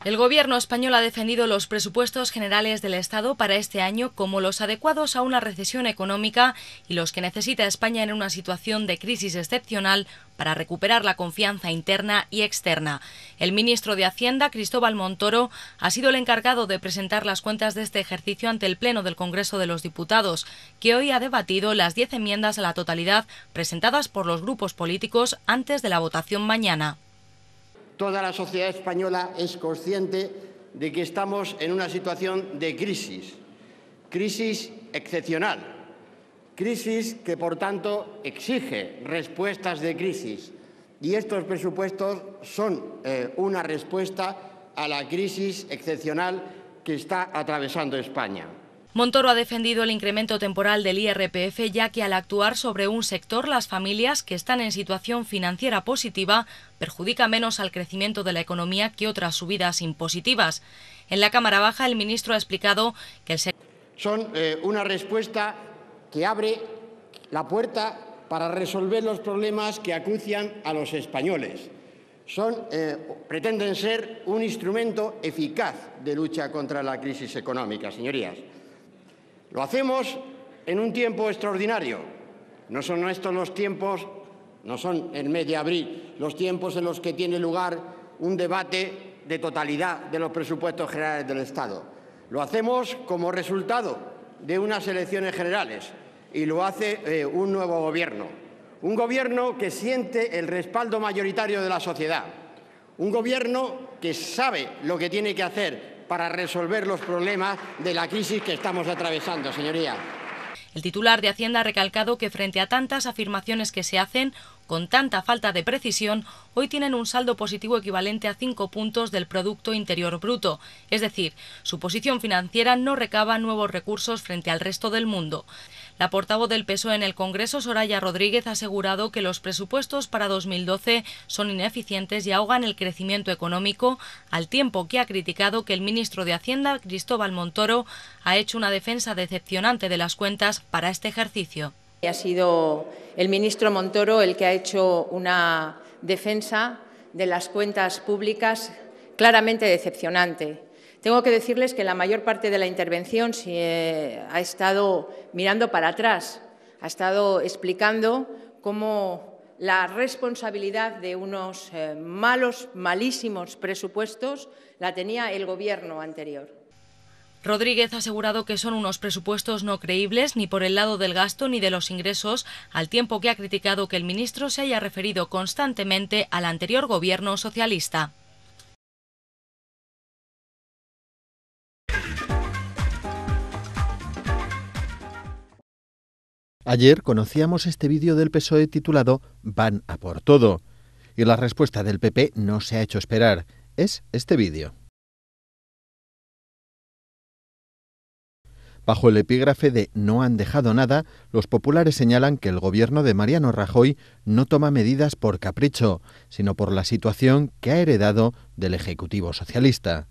El Gobierno español ha defendido los presupuestos generales del Estado para este año como los adecuados a una recesión económica y los que necesita España en una situación de crisis excepcional para recuperar la confianza interna y externa. El ministro de Hacienda, Cristóbal Montoro, ha sido el encargado de presentar las cuentas de este ejercicio ante el Pleno del Congreso de los Diputados, que hoy ha debatido las 10 enmiendas a la totalidad presentadas por los grupos políticos antes de la votación mañana. Toda la sociedad española es consciente de que estamos en una situación de crisis excepcional, crisis que, por tanto, exige respuestas de crisis. Y estos presupuestos son una respuesta a la crisis excepcional que está atravesando España. Montoro ha defendido el incremento temporal del IRPF, ya que al actuar sobre un sector, las familias que están en situación financiera positiva perjudica menos al crecimiento de la economía que otras subidas impositivas. En la Cámara Baja, el ministro ha explicado que el sector... Son una respuesta que abre la puerta para resolver los problemas que acucian a los españoles. Pretenden ser un instrumento eficaz de lucha contra la crisis económica, señorías. Lo hacemos en un tiempo extraordinario. No son estos los tiempos, no son el mes de abril, los tiempos en los que tiene lugar un debate de totalidad de los presupuestos generales del Estado. Lo hacemos como resultado de unas elecciones generales y lo hace un nuevo gobierno. Un gobierno que siente el respaldo mayoritario de la sociedad. Un gobierno que sabe lo que tiene que hacer para resolver los problemas de la crisis que estamos atravesando, señoría. El titular de Hacienda ha recalcado que frente a tantas afirmaciones que se hacen, con tanta falta de precisión, hoy tienen un saldo positivo equivalente a 5 puntos del Producto Interior Bruto. Es decir, su posición financiera no recaba nuevos recursos frente al resto del mundo. La portavoz del PSOE en el Congreso, Soraya Rodríguez, ha asegurado que los presupuestos para 2012 son ineficientes y ahogan el crecimiento económico, al tiempo que ha criticado que el ministro de Hacienda, Cristóbal Montoro, ha hecho una defensa decepcionante de las cuentas para este ejercicio. Ha sido el ministro Montoro el que ha hecho una defensa de las cuentas públicas claramente decepcionante. Tengo que decirles que la mayor parte de la intervención ha estado mirando para atrás, ha estado explicando cómo la responsabilidad de unos malísimos presupuestos la tenía el Gobierno anterior. Rodríguez ha asegurado que son unos presupuestos no creíbles ni por el lado del gasto ni de los ingresos, al tiempo que ha criticado que el ministro se haya referido constantemente al anterior Gobierno socialista. Ayer conocíamos este vídeo del PSOE titulado «Van a por todo». Y la respuesta del PP no se ha hecho esperar. Es este vídeo. Bajo el epígrafe de «No han dejado nada», los populares señalan que el gobierno de Mariano Rajoy no toma medidas por capricho, sino por la situación que ha heredado del Ejecutivo socialista.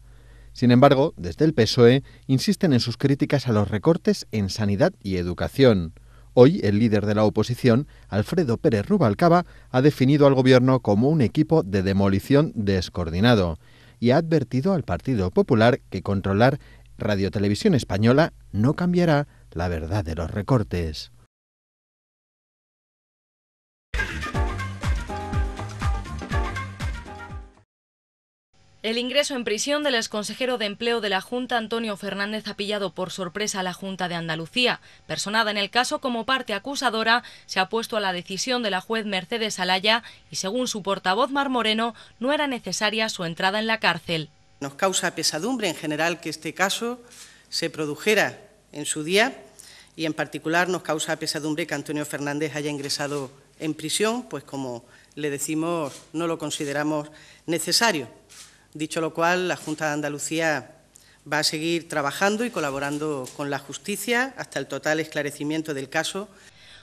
Sin embargo, desde el PSOE insisten en sus críticas a los recortes en sanidad y educación. Hoy, el líder de la oposición, Alfredo Pérez Rubalcaba, ha definido al Gobierno como un equipo de demolición descoordinado y ha advertido al Partido Popular que controlar Radio Televisión Española no cambiará la verdad de los recortes. El ingreso en prisión del exconsejero de Empleo de la Junta, Antonio Fernández, ha pillado por sorpresa a la Junta de Andalucía. Personada en el caso como parte acusadora, se ha puesto a la decisión de la juez Mercedes Alaya y, según su portavoz Mar Moreno, no era necesaria su entrada en la cárcel. Nos causa pesadumbre en general que este caso se produjera en su día y en particular nos causa pesadumbre que Antonio Fernández haya ingresado en prisión, pues como le decimos, no lo consideramos necesario. Dicho lo cual, la Junta de Andalucía va a seguir trabajando y colaborando con la justicia hasta el total esclarecimiento del caso.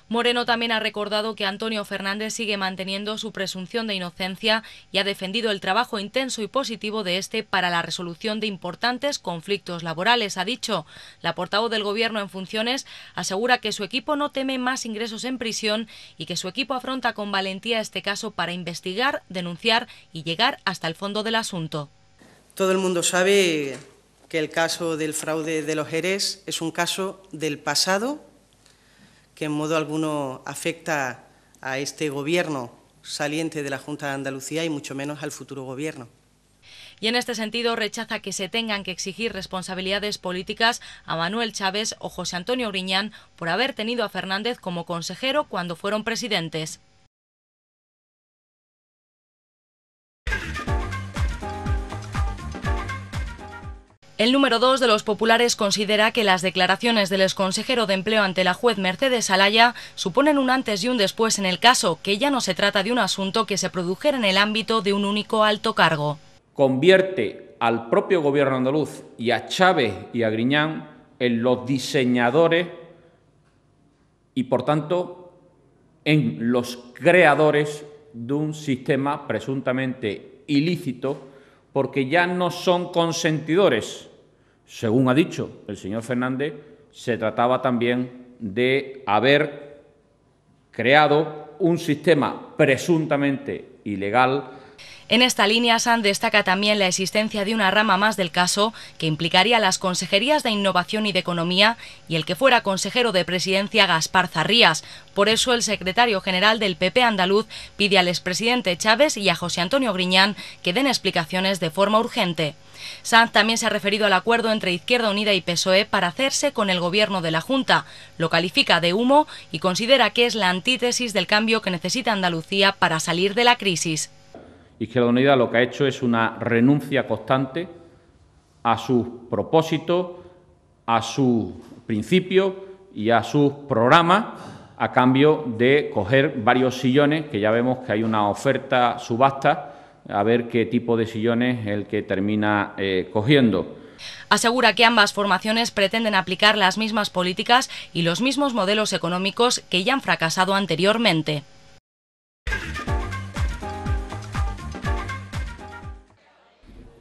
Moreno también ha recordado que Antonio Fernández sigue manteniendo su presunción de inocencia y ha defendido el trabajo intenso y positivo de este para la resolución de importantes conflictos laborales. Ha dicho, la portavoz del Gobierno en funciones asegura que su equipo no teme más ingresos en prisión y que su equipo afronta con valentía este caso para investigar, denunciar y llegar hasta el fondo del asunto. Todo el mundo sabe que el caso del fraude de los ERES es un caso del pasado que en modo alguno afecta a este Gobierno saliente de la Junta de Andalucía y mucho menos al futuro Gobierno. Y en este sentido rechaza que se tengan que exigir responsabilidades políticas a Manuel Chaves o José Antonio Griñán por haber tenido a Fernández como consejero cuando fueron presidentes. El número 2 de los populares considera que las declaraciones del exconsejero de Empleo ante la juez Mercedes Alaya suponen un antes y un después en el caso, que ya no se trata de un asunto que se produjera en el ámbito de un único alto cargo. Convierte al propio Gobierno andaluz y a Chaves y a Griñán en los diseñadores y, por tanto, en los creadores de un sistema presuntamente ilícito, porque ya no son consentidores. Según ha dicho el señor Fernández, se trataba también de haber creado un sistema presuntamente ilegal. En esta línea, Sanz destaca también la existencia de una rama más del caso que implicaría las consejerías de Innovación y de Economía y el que fuera consejero de Presidencia Gaspar Zarrías. Por eso el secretario general del PP andaluz pide al expresidente Chaves y a José Antonio Griñán que den explicaciones de forma urgente. Sanz también se ha referido al acuerdo entre Izquierda Unida y PSOE para hacerse con el gobierno de la Junta. Lo califica de humo y considera que es la antítesis del cambio que necesita Andalucía para salir de la crisis. Izquierda Unida lo que ha hecho es una renuncia constante a sus propósitos, a sus principios y a sus programas, a cambio de coger varios sillones, que ya vemos que hay una oferta subasta, a ver qué tipo de sillones es el que termina cogiendo. Asegura que ambas formaciones pretenden aplicar las mismas políticas y los mismos modelos económicos que ya han fracasado anteriormente.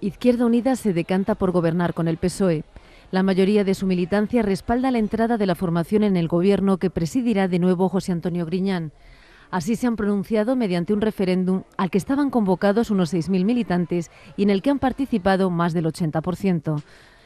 Izquierda Unida se decanta por gobernar con el PSOE. La mayoría de su militancia respalda la entrada de la formación en el gobierno que presidirá de nuevo José Antonio Griñán. Así se han pronunciado mediante un referéndum al que estaban convocados unos 6.000 militantes y en el que han participado más del 80%.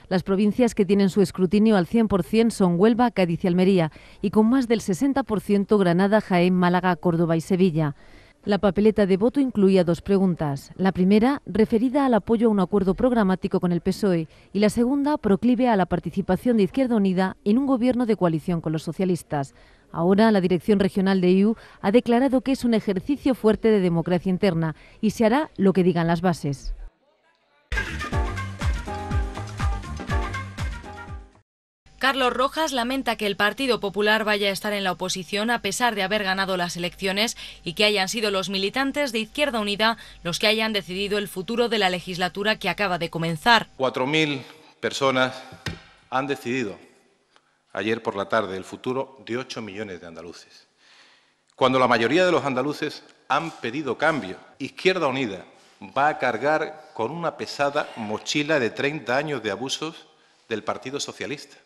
Las provincias que tienen su escrutinio al 100% son Huelva, Cádiz y Almería, y con más del 60% Granada, Jaén, Málaga, Córdoba y Sevilla. La papeleta de voto incluía 2 preguntas. La primera, referida al apoyo a un acuerdo programático con el PSOE, y la segunda, proclive a la participación de Izquierda Unida en un gobierno de coalición con los socialistas. Ahora, la Dirección Regional de IU ha declarado que es un ejercicio fuerte de democracia interna y se hará lo que digan las bases. Carlos Rojas lamenta que el Partido Popular vaya a estar en la oposición a pesar de haber ganado las elecciones y que hayan sido los militantes de Izquierda Unida los que hayan decidido el futuro de la legislatura que acaba de comenzar. 4.000 personas han decidido ayer por la tarde el futuro de 8 millones de andaluces. Cuando la mayoría de los andaluces han pedido cambio, Izquierda Unida va a cargar con una pesada mochila de 30 años de abusos del Partido Socialista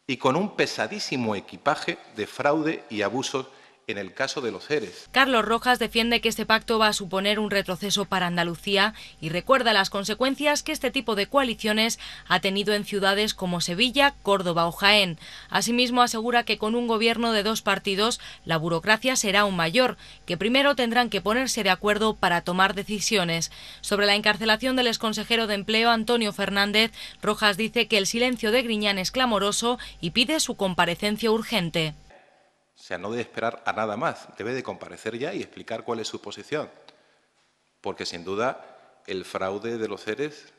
y con un pesadísimo equipaje de fraude y abusos en el caso de los ERES. Carlos Rojas defiende que este pacto va a suponer un retroceso para Andalucía y recuerda las consecuencias que este tipo de coaliciones ha tenido en ciudades como Sevilla, Córdoba o Jaén. Asimismo, asegura que con un gobierno de 2 partidos la burocracia será aún mayor, que primero tendrán que ponerse de acuerdo para tomar decisiones. Sobre la encarcelación del exconsejero de Empleo, Antonio Fernández, Rojas dice que el silencio de Griñán es clamoroso y pide su comparecencia urgente. O sea, no debe esperar a nada más, debe de comparecer ya y explicar cuál es su posición. Porque, sin duda, el fraude de los ERES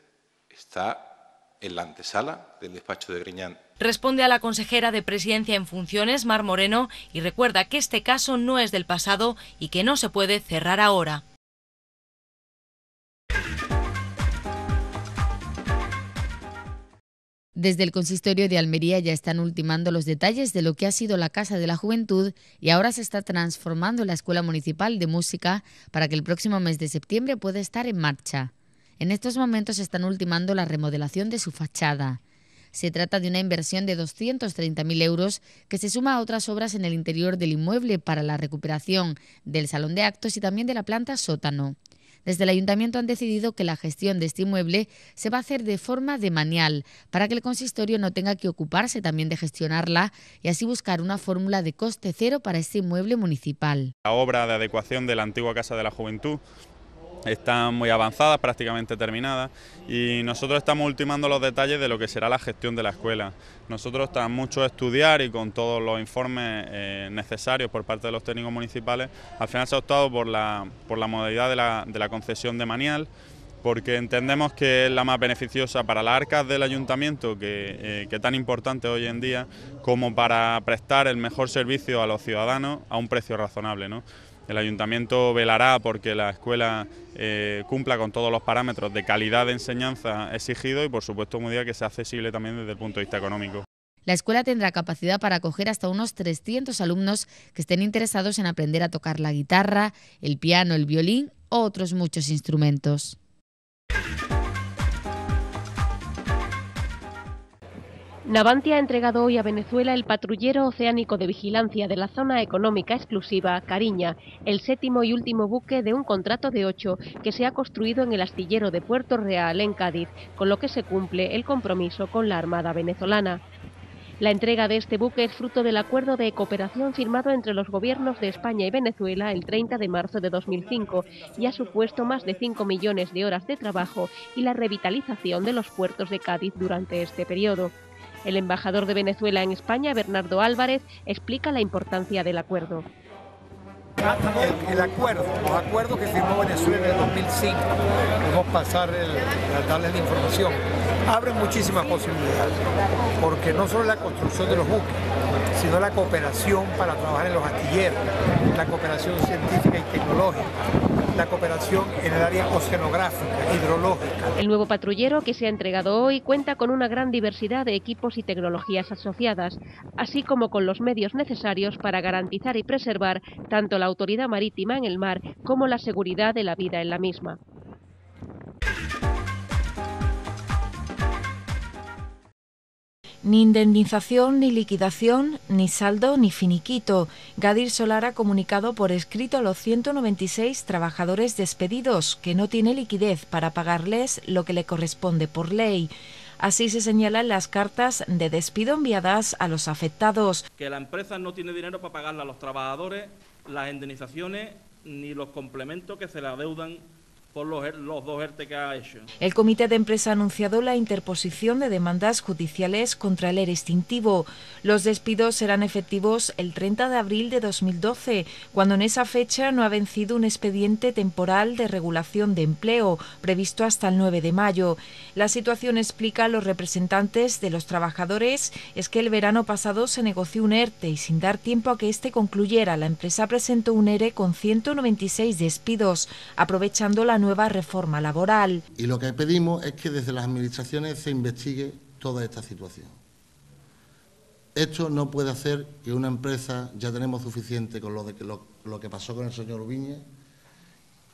está en la antesala del despacho de Griñán. Responde a la consejera de Presidencia en funciones, Mar Moreno, y recuerda que este caso no es del pasado y que no se puede cerrar ahora. Desde el Consistorio de Almería ya están ultimando los detalles de lo que ha sido la Casa de la Juventud y ahora se está transformando en la Escuela Municipal de Música para que el próximo mes de septiembre pueda estar en marcha. En estos momentos están ultimando la remodelación de su fachada. Se trata de una inversión de 230.000 euros que se suma a otras obras en el interior del inmueble para la recuperación del salón de actos y también de la planta sótano. Desde el Ayuntamiento han decidido que la gestión de este inmueble se va a hacer de forma demanial, para que el consistorio no tenga que ocuparse también de gestionarla y así buscar una fórmula de coste cero para este inmueble municipal. La obra de adecuación de la antigua Casa de la Juventud está muy avanzada, prácticamente terminada, y nosotros estamos ultimando los detalles de lo que será la gestión de la escuela. Nosotros tras mucho estudiar y con todos los informes necesarios por parte de los técnicos municipales, al final se ha optado por la modalidad de la concesión demanial, porque entendemos que es la más beneficiosa para las arcas del ayuntamiento, que tan importante hoy en día, como para prestar el mejor servicio a los ciudadanos a un precio razonable, ¿no? El ayuntamiento velará porque la escuela cumpla con todos los parámetros de calidad de enseñanza exigidos y, por supuesto, una medida que sea accesible también desde el punto de vista económico. La escuela tendrá capacidad para acoger hasta unos 300 alumnos que estén interesados en aprender a tocar la guitarra, el piano, el violín o otros muchos instrumentos. Navantia ha entregado hoy a Venezuela el patrullero oceánico de vigilancia de la zona económica exclusiva Cariña, el séptimo y último buque de un contrato de 8 que se ha construido en el astillero de Puerto Real, en Cádiz, con lo que se cumple el compromiso con la Armada venezolana. La entrega de este buque es fruto del acuerdo de cooperación firmado entre los gobiernos de España y Venezuela el 30 de marzo de 2005 y ha supuesto más de 5 millones de horas de trabajo y la revitalización de los puertos de Cádiz durante este periodo. El embajador de Venezuela en España, Bernardo Álvarez, explica la importancia del acuerdo. Los acuerdos que firmó Venezuela en el 2005, vamos a pasar a darles la información, abren muchísimas posibilidades, porque no solo la construcción de los buques, sino la cooperación para trabajar en los astilleros, la cooperación científica y tecnológica, la cooperación en el área oceanográfica, hidrológica. El nuevo patrullero que se ha entregado hoy cuenta con una gran diversidad de equipos y tecnologías asociadas, así como con los medios necesarios para garantizar y preservar tanto la autoridad marítima en el mar como la seguridad de la vida en la misma. Ni indemnización, ni liquidación, ni saldo, ni finiquito. Gadir Solar ha comunicado por escrito a los 196 trabajadores despedidos que no tiene liquidez para pagarles lo que le corresponde por ley. Así se señala en las cartas de despido enviadas a los afectados. Que la empresa no tiene dinero para pagarle a los trabajadores las indemnizaciones ni los complementos que se le adeudan por los 2 ERTE que ha hecho. El comité de empresa ha anunciado la interposición de demandas judiciales contra el ERE extintivo. Los despidos serán efectivos el 30 de abril de 2012, cuando en esa fecha no ha vencido un expediente temporal de regulación de empleo, previsto hasta el 9 de mayo. La situación, explica a los representantes de los trabajadores, es que el verano pasado se negoció un ERTE y sin dar tiempo a que éste concluyera, la empresa presentó un ERE con 196 despidos, aprovechando la nueva reforma laboral. Y lo que pedimos es que desde las administraciones se investigue toda esta situación. Esto no puede hacer que una empresa, ya tenemos suficiente con lo que pasó con el señor Ubiñas,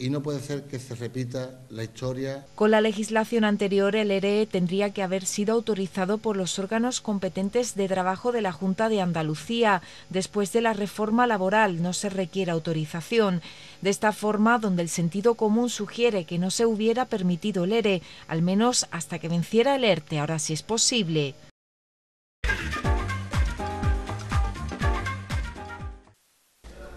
y no puede ser que se repita la historia. Con la legislación anterior, el ERE tendría que haber sido autorizado por los órganos competentes de trabajo de la Junta de Andalucía. Después de la reforma laboral no se requiere autorización. De esta forma, donde el sentido común sugiere que no se hubiera permitido el ERE, al menos hasta que venciera el ERTE, ahora sí es posible.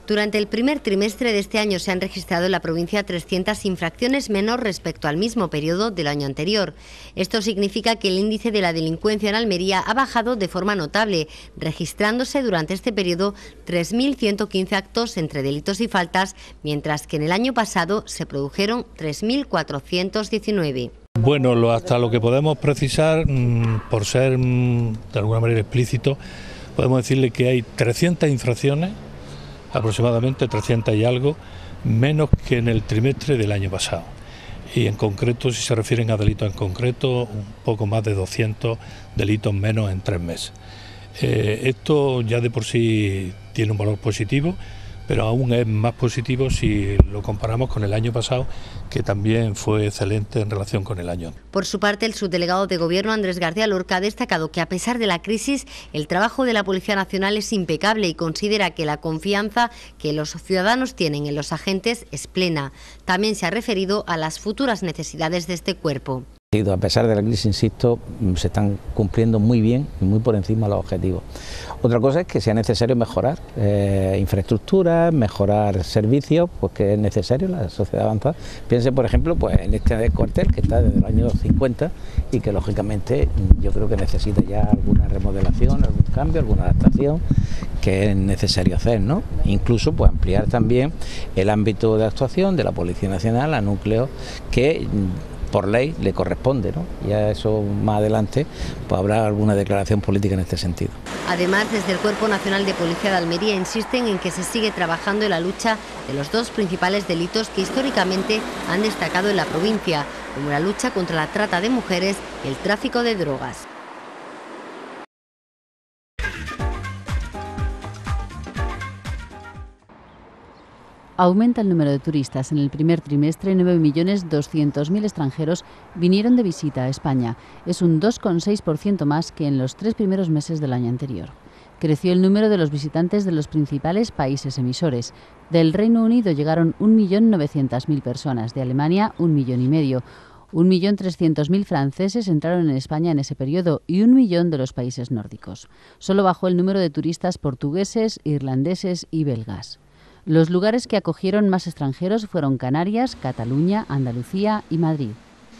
Durante el primer trimestre de este año se han registrado en la provincia 300 infracciones menos respecto al mismo periodo del año anterior. Esto significa que el índice de la delincuencia en Almería ha bajado de forma notable, registrándose durante este periodo 3.115 actos entre delitos y faltas, mientras que en el año pasado se produjeron 3.419. Bueno, hasta lo que podemos precisar, por ser de alguna manera explícito, podemos decirle que hay 300 infracciones, aproximadamente 300 y algo, menos que en el trimestre del año pasado. Y en concreto, si se refieren a delitos en concreto, un poco más de 200 delitos menos en 3 meses. Esto ya de por sí tiene un valor positivo, pero aún es más positivo si lo comparamos con el año pasado, que también fue excelente en relación con el año anterior. Por su parte, el subdelegado de Gobierno, Andrés García Lorca, ha destacado que a pesar de la crisis, el trabajo de la Policía Nacional es impecable y considera que la confianza que los ciudadanos tienen en los agentes es plena. También se ha referido a las futuras necesidades de este cuerpo. A pesar de la crisis, insisto, se están cumpliendo muy bien y muy por encima de los objetivos. Otra cosa es que sea necesario mejorar infraestructuras, mejorar servicios, pues que es necesario, la sociedad avanza. Piense, por ejemplo, pues en este cuartel que está desde el año 50 y que lógicamente yo creo que necesita ya alguna remodelación, algún cambio, alguna adaptación que es necesario hacer, ¿no? Incluso pues ampliar también el ámbito de actuación de la Policía Nacional a núcleos que por ley le corresponde, ¿no? Ya eso más adelante pues habrá alguna declaración política en este sentido. Además, desde el Cuerpo Nacional de Policía de Almería insisten en que se sigue trabajando en la lucha de los dos principales delitos que históricamente han destacado en la provincia, como la lucha contra la trata de mujeres y el tráfico de drogas. Aumenta el número de turistas. En el primer trimestre, 9.200.000 extranjeros vinieron de visita a España. Es un 2,6% más que en los 3 primeros meses del año anterior. Creció el número de los visitantes de los principales países emisores. Del Reino Unido llegaron 1.900.000 personas, de Alemania 1,5 millones. 1.300.000 franceses entraron en España en ese periodo y 1 millón de los países nórdicos. Solo bajó el número de turistas portugueses, irlandeses y belgas. Los lugares que acogieron más extranjeros fueron Canarias, Cataluña, Andalucía y Madrid.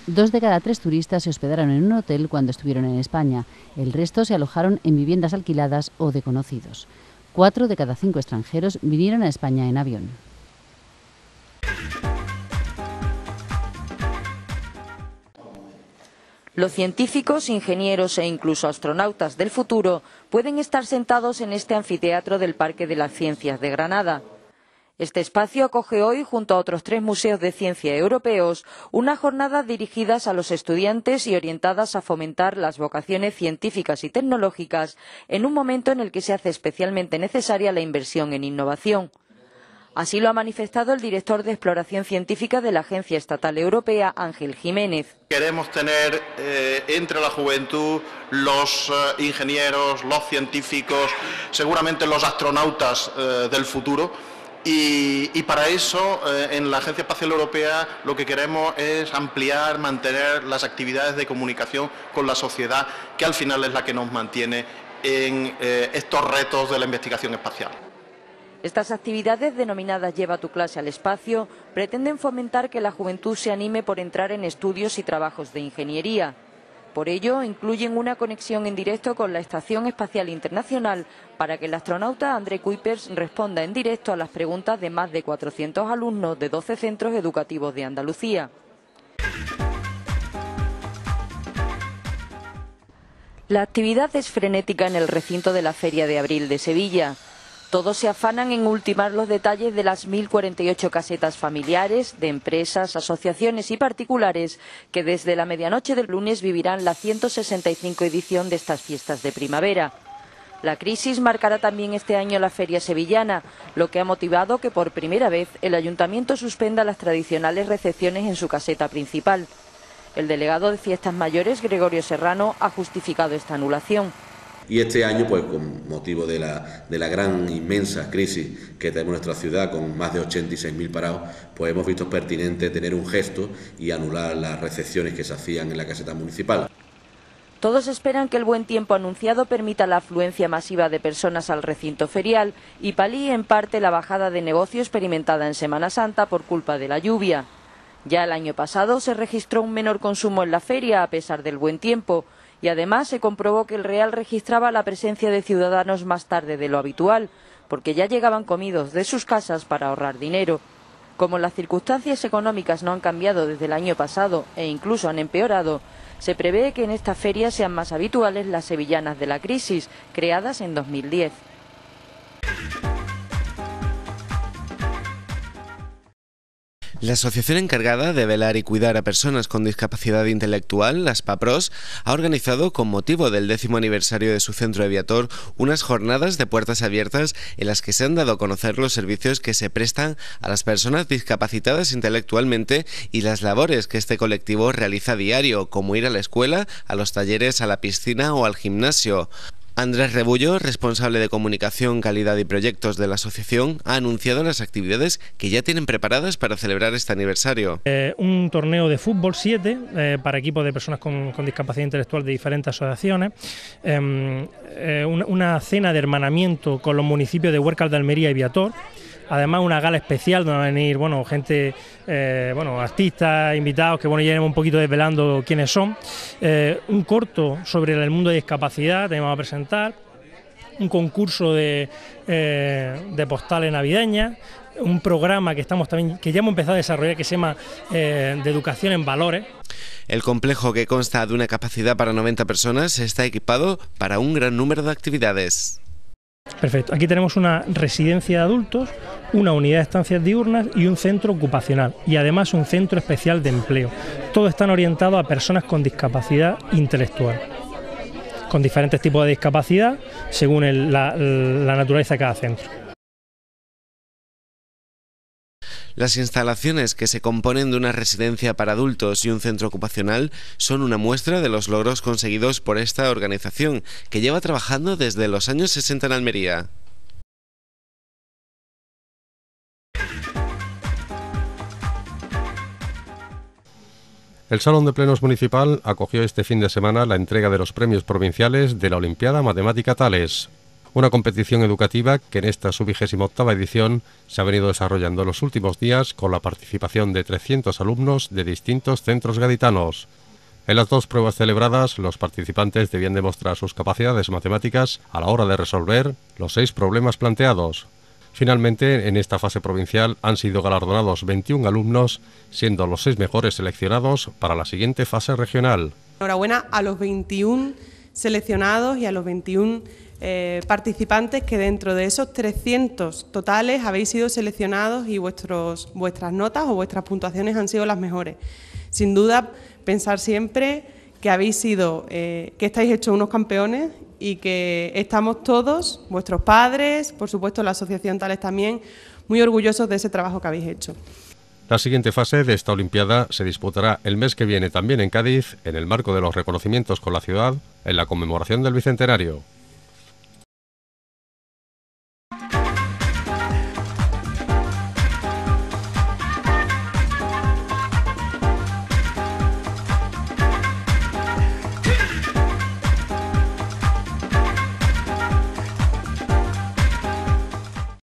2 de cada 3 turistas se hospedaron en un hotel cuando estuvieron en España. El resto se alojaron en viviendas alquiladas o de conocidos. 4 de cada 5 extranjeros vinieron a España en avión. Los científicos, ingenieros e incluso astronautas del futuro pueden estar sentados en este anfiteatro del Parque de las Ciencias de Granada. Este espacio acoge hoy, junto a otros 3 museos de ciencia europeos, unas jornadas dirigidas a los estudiantes y orientadas a fomentar las vocaciones científicas y tecnológicas en un momento en el que se hace especialmente necesaria la inversión en innovación. Así lo ha manifestado el director de Exploración Científica de la Agencia Estatal Europea, Ángel Jiménez. Queremos tener entre la juventud los ingenieros, los científicos, seguramente los astronautas del futuro. Y para eso, en la Agencia Espacial Europea, lo que queremos es ampliar, mantener las actividades de comunicación con la sociedad, que al final es la que nos mantiene en estos retos de la investigación espacial. Estas actividades, denominadas Lleva tu clase al espacio, pretenden fomentar que la juventud se anime por entrar en estudios y trabajos de ingeniería. Por ello, incluyen una conexión en directo con la Estación Espacial Internacional para que el astronauta André Kuipers responda en directo a las preguntas de más de 400 alumnos de 12 centros educativos de Andalucía. La actividad es frenética en el recinto de la Feria de Abril de Sevilla. Todos se afanan en ultimar los detalles de las 1.048 casetas familiares, de empresas, asociaciones y particulares que desde la medianoche del lunes vivirán la 165 edición de estas fiestas de primavera. La crisis marcará también este año la feria sevillana, lo que ha motivado que por primera vez el ayuntamiento suspenda las tradicionales recepciones en su caseta principal. El delegado de Fiestas Mayores, Gregorio Serrano, ha justificado esta anulación. Y este año, pues con motivo de la gran, inmensa crisis que tenemos en nuestra ciudad, con más de 86.000 parados, pues hemos visto pertinente tener un gesto y anular las recepciones que se hacían en la caseta municipal. Todos esperan que el buen tiempo anunciado permita la afluencia masiva de personas al recinto ferial y palíe en parte la bajada de negocio experimentada en Semana Santa por culpa de la lluvia. Ya el año pasado se registró un menor consumo en la feria a pesar del buen tiempo, y además se comprobó que el Real registraba la presencia de ciudadanos más tarde de lo habitual, porque ya llegaban comidos de sus casas para ahorrar dinero. Como las circunstancias económicas no han cambiado desde el año pasado e incluso han empeorado, se prevé que en esta feria sean más habituales las sevillanas de la crisis, creadas en 2010. La asociación encargada de velar y cuidar a personas con discapacidad intelectual, las PAPROS, ha organizado, con motivo del 10º aniversario de su centro de Viator, unas jornadas de puertas abiertas en las que se han dado a conocer los servicios que se prestan a las personas discapacitadas intelectualmente y las labores que este colectivo realiza a diario, como ir a la escuela, a los talleres, a la piscina o al gimnasio. Andrés Rebullo, responsable de comunicación, calidad y proyectos de la asociación, ha anunciado las actividades que ya tienen preparadas para celebrar este aniversario. Un torneo de fútbol 7 para equipos de personas con discapacidad intelectual de diferentes asociaciones, una cena de hermanamiento con los municipios de Huércal de Almería y Viator. Además, una gala especial donde van a venir gente, artistas, invitados, que ya iremos un poquito desvelando quiénes son. Un corto sobre el mundo de discapacidad tenemos a presentar. Un concurso de postales navideñas. Un programa que ya hemos empezado a desarrollar, que se llama de educación en valores. El complejo, que consta de una capacidad para 90 personas, está equipado para un gran número de actividades. Perfecto. Aquí tenemos una residencia de adultos, una unidad de estancias diurnas y un centro ocupacional, y además un centro especial de empleo. Todos están orientados a personas con discapacidad intelectual, con diferentes tipos de discapacidad según la naturaleza de cada centro. Las instalaciones, que se componen de una residencia para adultos y un centro ocupacional, son una muestra de los logros conseguidos por esta organización, que lleva trabajando desde los años 60 en Almería. El Salón de Plenos Municipal acogió este fin de semana la entrega de los premios provinciales de la Olimpiada Matemática Tales, una competición educativa que en esta su 28ª edición se ha venido desarrollando en los últimos días con la participación de 300 alumnos de distintos centros gaditanos. En las dos pruebas celebradas, los participantes debían demostrar sus capacidades matemáticas a la hora de resolver los 6 problemas planteados. Finalmente, en esta fase provincial han sido galardonados 21 alumnos, siendo los 6 mejores seleccionados para la siguiente fase regional. Enhorabuena a los 21 seleccionados y a los 21 participantes que dentro de esos 300 totales habéis sido seleccionados y vuestras notas o vuestras puntuaciones han sido las mejores. Sin duda, pensar siempre que habéis sido, que estáis hechos unos campeones y que estamos todos, vuestros padres, por supuesto la Asociación Tales también, muy orgullosos de ese trabajo que habéis hecho. La siguiente fase de esta Olimpiada se disputará el mes que viene también en Cádiz, en el marco de los reconocimientos con la ciudad, en la conmemoración del Bicentenario.